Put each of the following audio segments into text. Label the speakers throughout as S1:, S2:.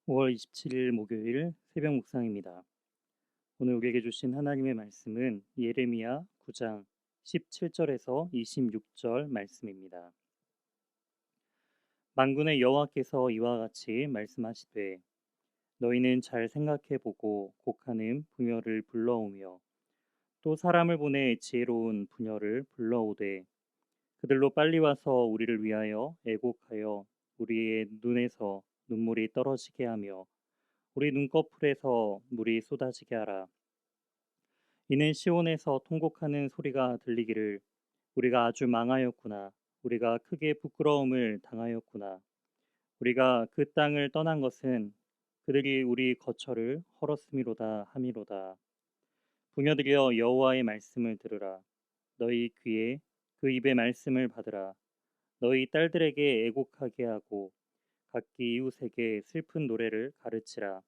S1: 5월 27일 목요일 새벽 묵상입니다. 오늘 우리에게 주신 하나님의 말씀은 예레미야 9장 17절에서 26절 말씀입니다. 만군의 여호와께서 이와 같이 말씀하시되 너희는 잘 생각해 보고 곡하는 부녀를 불러오며 또 사람을 보내 지혜로운 부녀를 불러오되 그들로 빨리 와서 우리를 위하여 애곡하여 우리의 눈에서 눈물이 떨어지게 하며 우리 눈꺼풀에서 물이 쏟아지게 하라. 이는 시온에서 통곡하는 소리가 들리기를 우리가 아주 망하였구나. 우리가 크게 부끄러움을 당하였구나. 우리가 그 땅을 떠난 것은 그들이 우리 거처를 헐었음이로다 함이로다. 부녀들이여 여호와의 말씀을 들으라. 너희 귀에 그 입의 말씀을 받으라. 너희 딸들에게 애곡하게 하고 각기 이웃에게 슬픈 노래를 가르치라.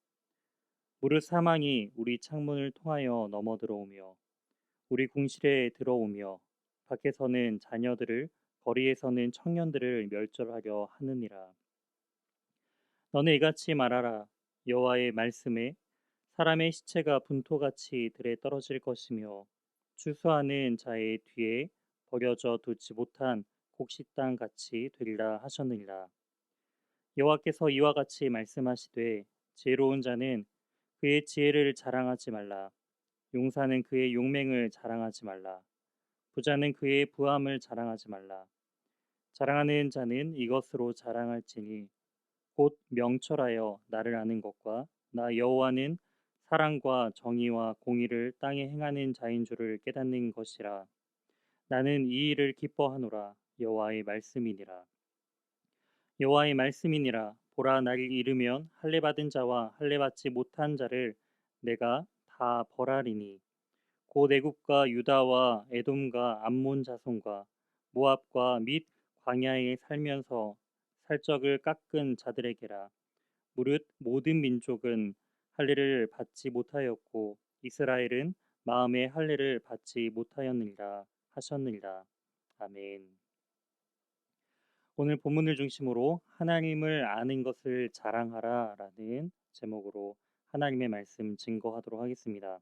S1: 무릇 사망이 우리 창문을 통하여 넘어 들어오며 우리 궁실에 들어오며 밖에서는 자녀들을 거리에서는 청년들을 멸절하려 하느니라. 너는 이같이 말하라. 여호와의 말씀에 사람의 시체가 분토같이 들에 떨어질 것이며 추수하는 자의 뒤에 버려져 두지 못한 곡식당 같이 되리라 하셨느니라. 여호와께서 이와 같이 말씀하시되 지혜로운 자는 그의 지혜를 자랑하지 말라. 용사는 그의 용맹을 자랑하지 말라. 부자는 그의 부함을 자랑하지 말라. 자랑하는 자는 이것으로 자랑할지니 곧 명철하여 나를 아는 것과 나 여호와는 사랑과 정의와 공의를 땅에 행하는 자인 줄을 깨닫는 것이라. 나는 이 일을 기뻐하노라. 여호와의 말씀이니라. 여호와의 말씀이니라. 보라 날이 이르면 할례 받은 자와 할례 받지 못한 자를 내가 다 벌하리니 곧 애굽과 유다와 에돔과 암몬 자손과 모압과 및 광야에 살면서 살적을 깎은 자들에게라. 무릇 모든 민족은 할례를 받지 못하였고 이스라엘은 마음의 할례를 받지 못하였느니라 하셨느니라. 아멘. 오늘 본문을 중심으로 하나님을 아는 것을 자랑하라라는 제목으로 하나님의 말씀 증거하도록 하겠습니다.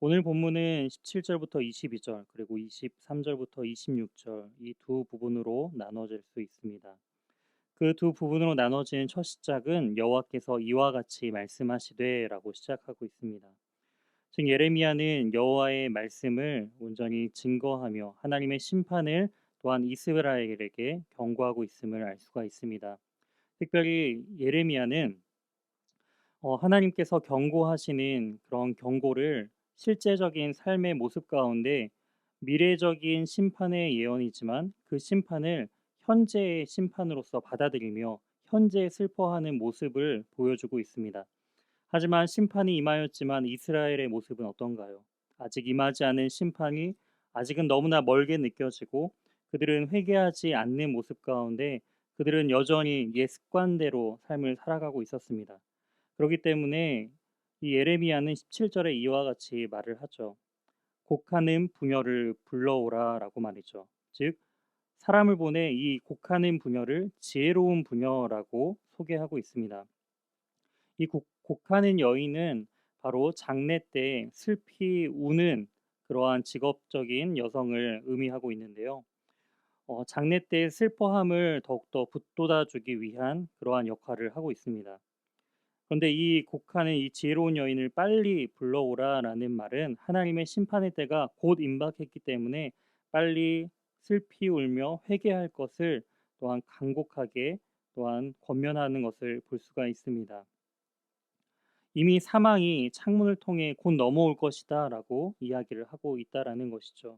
S1: 오늘 본문은 17절부터 22절 그리고 23절부터 26절 이 두 부분으로 나눠질 수 있습니다. 그 두 부분으로 나눠진 첫 시작은 여호와께서 이와 같이 말씀하시되라고 시작하고 있습니다. 즉 예레미야는 여호와의 말씀을 온전히 증거하며 하나님의 심판을 또한 이스라엘에게 경고하고 있음을 알 수가 있습니다. 특별히 예레미야는 하나님께서 경고하시는 그런 경고를 실제적인 삶의 모습 가운데 미래적인 심판의 예언이지만 그 심판을 현재의 심판으로서 받아들이며 현재 슬퍼하는 모습을 보여주고 있습니다. 하지만 심판이 임하였지만 이스라엘의 모습은 어떤가요? 아직 임하지 않은 심판이 아직은 너무나 멀게 느껴지고 그들은 회개하지 않는 모습 가운데 그들은 여전히 옛 습관대로 삶을 살아가고 있었습니다. 그렇기 때문에 이 예레미야는 17절에 이와 같이 말을 하죠. 곡하는 부녀를 불러오라라고 말이죠. 즉 사람을 보내 이 곡하는 부녀를 지혜로운 부녀라고 소개하고 있습니다. 이 곡하는 여인은 바로 장래 때 슬피 우는 그러한 직업적인 여성을 의미하고 있는데요. 장래 때의 슬퍼함을 더욱더 북돋아주기 위한 그러한 역할을 하고 있습니다. 그런데 이 곡하는 이 지혜로운 여인을 빨리 불러오라라는 말은 하나님의 심판의 때가 곧 임박했기 때문에 빨리 슬피 울며 회개할 것을 또한 간곡하게 또한 권면하는 것을 볼 수가 있습니다. 이미 사망이 창문을 통해 곧 넘어올 것이다라고 이야기를 하고 있다라는 것이죠.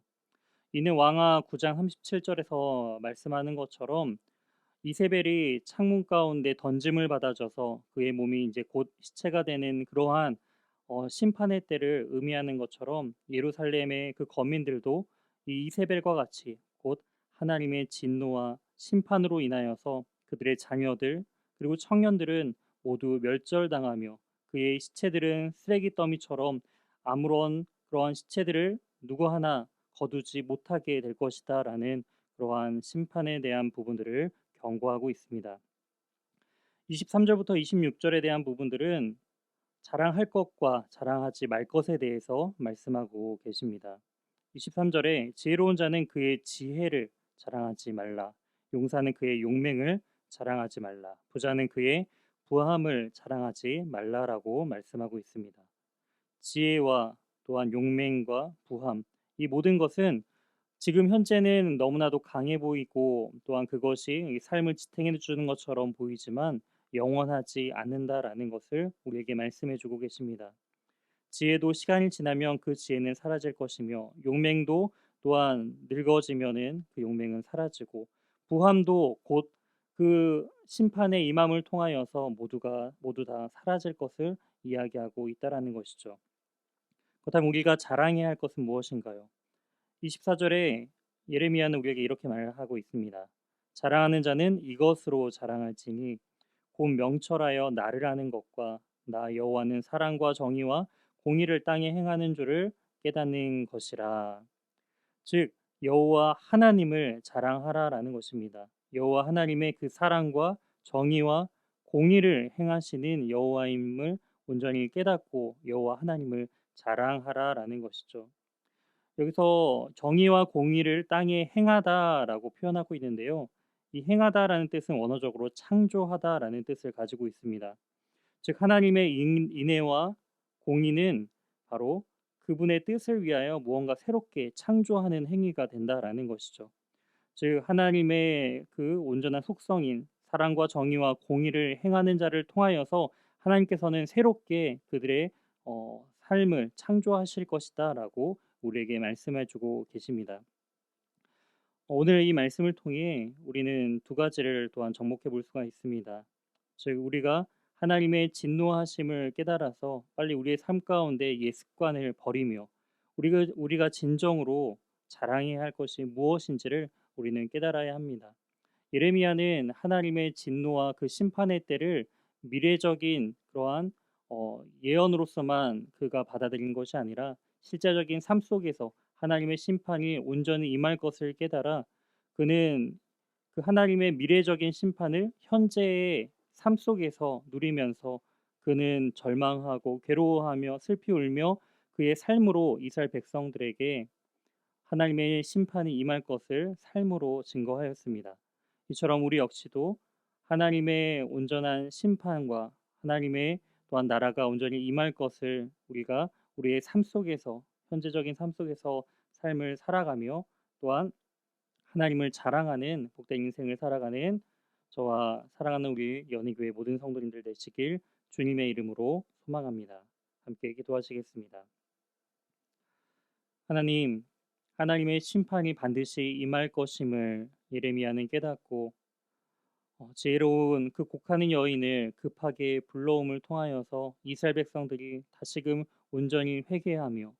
S1: 이는 왕하 9장 37절에서 말씀하는 것처럼 이세벨이 창문 가운데 던짐을 받아져서 그의 몸이 이제 곧 시체가 되는 그러한 심판의 때를 의미하는 것처럼 예루살렘의 그 거민들도 이 이세벨과 같이 곧 하나님의 진노와 심판으로 인하여서 그들의 자녀들 그리고 청년들은 모두 멸절당하며 그의 시체들은 쓰레기 더미처럼 아무런 그러한 시체들을 누구 하나 거두지 못하게 될 것이다라는 그러한 심판에 대한 부분들을 경고하고 있습니다. 23절부터 26절에 대한 부분들은 자랑할 것과 자랑하지 말 것에 대해서 말씀하고 계십니다. 23절에 지혜로운 자는 그의 지혜를 자랑하지 말라. 용사는 그의 용맹을 자랑하지 말라. 부자는 그의 부함을 자랑하지 말라라고 말씀하고 있습니다. 지혜와 또한 용맹과 부함, 이 모든 것은 지금 현재는 너무나도 강해 보이고 또한 그것이 이 삶을 지탱해 주는 것처럼 보이지만 영원하지 않는다라는 것을 우리에게 말씀해 주고 계십니다. 지혜도 시간이 지나면 그 지혜는 사라질 것이며 용맹도 또한 늙어지면은 그 용맹은 사라지고 부함도 곧 그 심판의 임함을 통하여서 모두 다 사라질 것을 이야기하고 있다라는 것이죠. 그렇다면 우리가 자랑해야 할 것은 무엇인가요? 24절에 예레미야는 우리에게 이렇게 말하고 있습니다. 자랑하는 자는 이것으로 자랑할지니 곧 명철하여 나를 아는 것과 나 여호와는 사랑과 정의와 공의를 땅에 행하는 줄을 깨닫는 것이라. 즉 여호와 하나님을 자랑하라라는 것입니다. 여호와 하나님의 그 사랑과 정의와 공의를 행하시는 여호와임을 온전히 깨닫고 여호와 하나님을 자랑하라라는 것이죠. 여기서 정의와 공의를 땅에 행하다라고 표현하고 있는데요. 이 행하다라는 뜻은 원어적으로 창조하다라는 뜻을 가지고 있습니다. 즉 하나님의 인애와 공의는 바로 그분의 뜻을 위하여 무언가 새롭게 창조하는 행위가 된다라는 것이죠. 즉 하나님의 그 온전한 속성인 사랑과 정의와 공의를 행하는 자를 통하여서 하나님께서는 새롭게 그들의 삶을 창조하실 것이다라고 우리에게 말씀해 주고 계십니다. 오늘 이 말씀을 통해 우리는 두 가지를 또한 접목해 볼 수가 있습니다. 즉 우리가 하나님의 진노하심을 깨달아서 빨리 우리의 삶 가운데 옛 습관을 버리며 우리가 진정으로 자랑해야 할 것이 무엇인지를 우리는 깨달아야 합니다. 예레미야는 하나님의 진노와 그 심판의 때를 미래적인 그러한 예언으로서만 그가 받아들인 것이 아니라 실제적인 삶 속에서 하나님의 심판이 온전히 임할 것을 깨달아 그는 그 하나님의 미래적인 심판을 현재의 삶 속에서 누리면서 그는 절망하고 괴로워하며 슬피 울며 그의 삶으로 이스라엘 백성들에게 하나님의 심판이 임할 것을 삶으로 증거하였습니다. 이처럼 우리 역시도 하나님의 온전한 심판과 하나님의 또한 나라가 온전히 임할 것을 우리가 우리의 삶 속에서 현재적인 삶 속에서 삶을 살아가며 또한 하나님을 자랑하는 복된 인생을 살아가는 저와 사랑하는 우리 연희교회 모든 성도님들 되시길 주님의 이름으로 소망합니다. 함께 기도하시겠습니다. 하나님, 하나님의 심판이 반드시 임할 것임을 예레미야는 깨닫고 지혜로운 그 곡하는 여인을 급하게 불러옴을 통하여서 이스라엘 백성들이 다시금 온전히 회개하며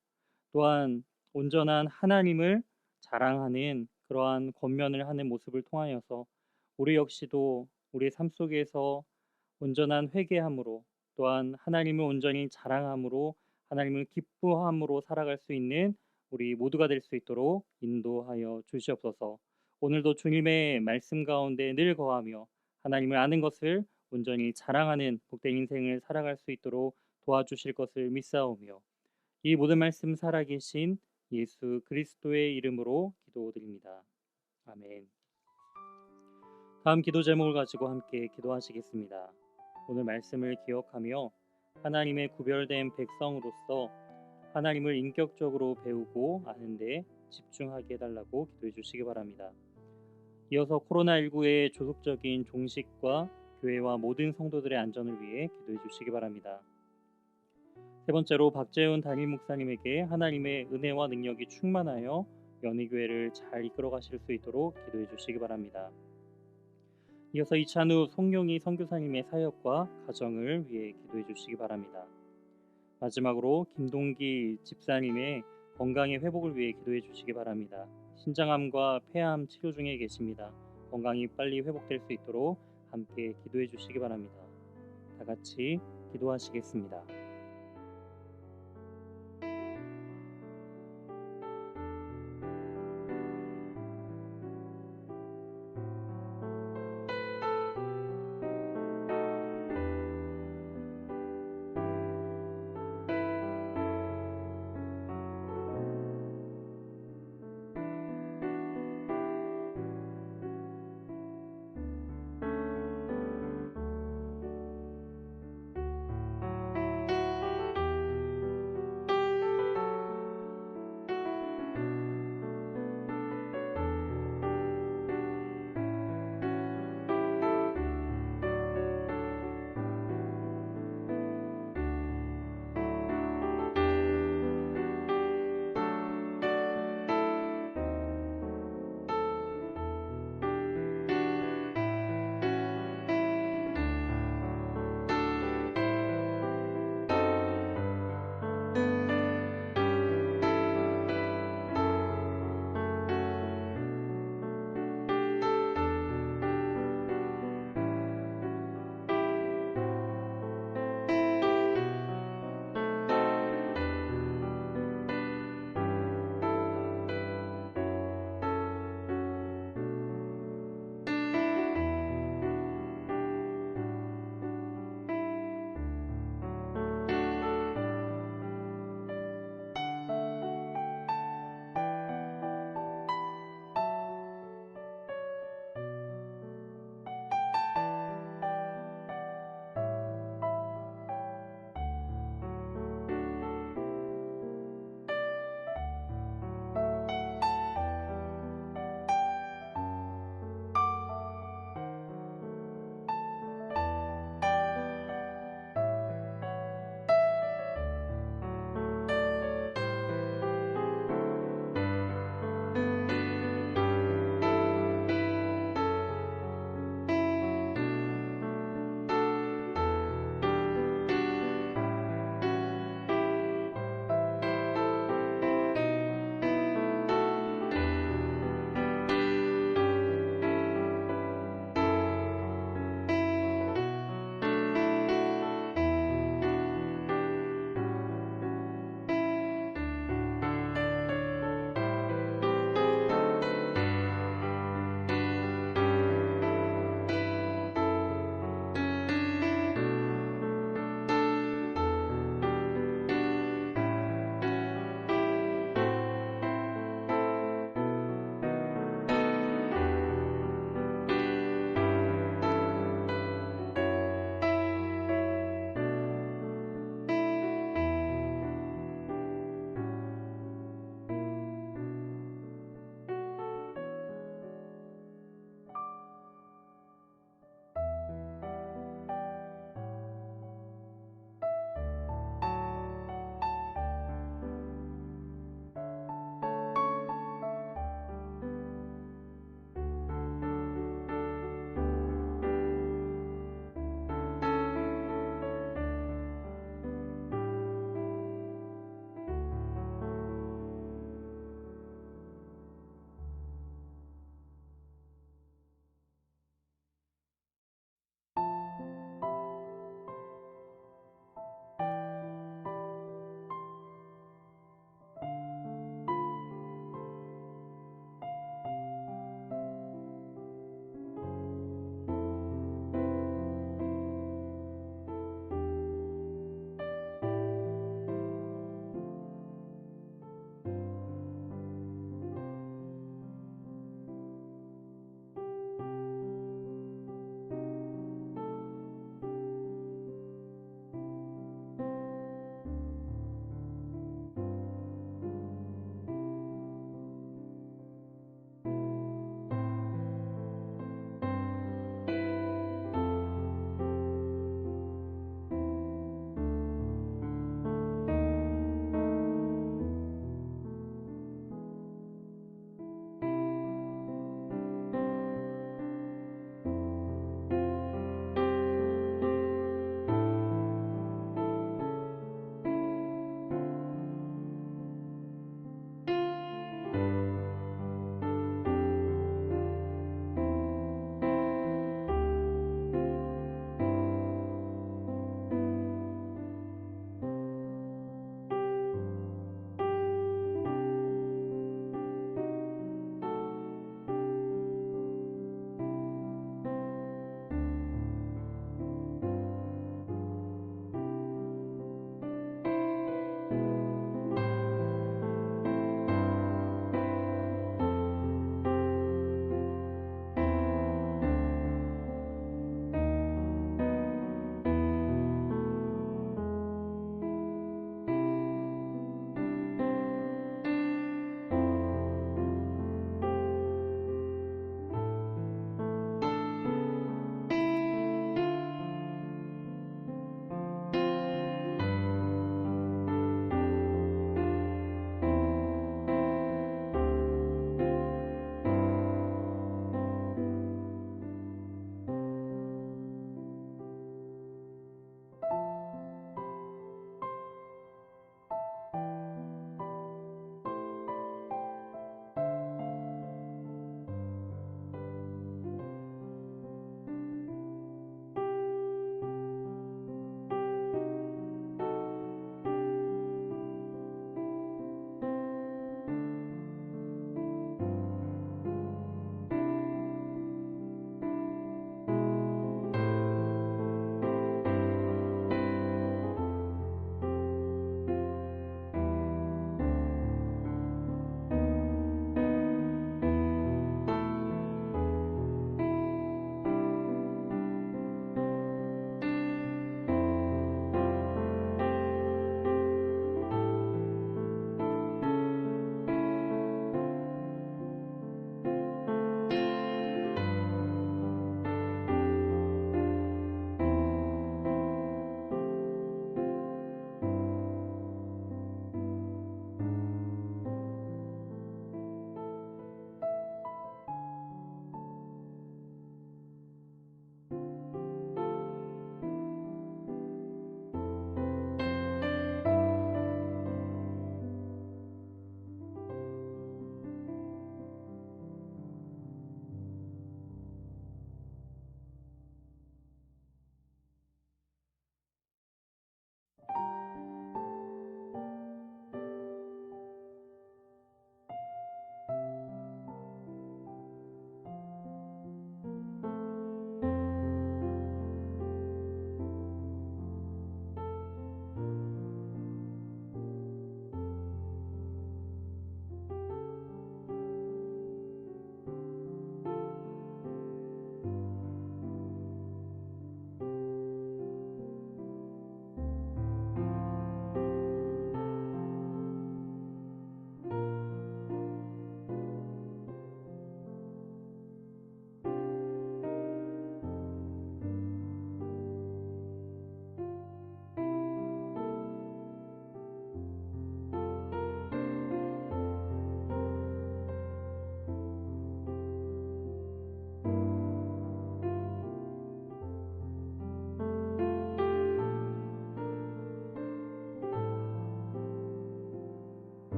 S1: 또한 온전한 하나님을 자랑하는 그러한 권면을 하는 모습을 통하여서 우리 역시도 우리의 삶 속에서 온전한 회개함으로 또한 하나님을 온전히 자랑함으로 하나님을 기뻐함으로 살아갈 수 있는 우리 모두가 될 수 있도록 인도하여 주시옵소서. 오늘도 주님의 말씀 가운데 늘 거하며 하나님을 아는 것을 온전히 자랑하는 복된 인생을 살아갈 수 있도록 도와주실 것을 믿사오며 이 모든 말씀 살아계신 예수 그리스도의 이름으로 기도드립니다. 아멘. 다음 기도 제목을 가지고 함께 기도하시겠습니다. 오늘 말씀을 기억하며 하나님의 구별된 백성으로서 하나님을 인격적으로 배우고 아는데 집중하게 해달라고 기도해 주시기 바랍니다. 이어서 코로나19의 조속적인 종식과 교회와 모든 성도들의 안전을 위해 기도해 주시기 바랍니다. 세 번째로 박재훈 담임 목사님에게 하나님의 은혜와 능력이 충만하여 연희교회를 잘 이끌어 가실 수 있도록 기도해 주시기 바랍니다. 이어서 이찬우 송용희 선교사님의 사역과 가정을 위해 기도해 주시기 바랍니다. 마지막으로 김동기 집사님의 건강의 회복을 위해 기도해 주시기 바랍니다. 신장암과 폐암 치료 중에 계십니다. 건강이 빨리 회복될 수 있도록 함께 기도해 주시기 바랍니다. 다 같이 기도하시겠습니다.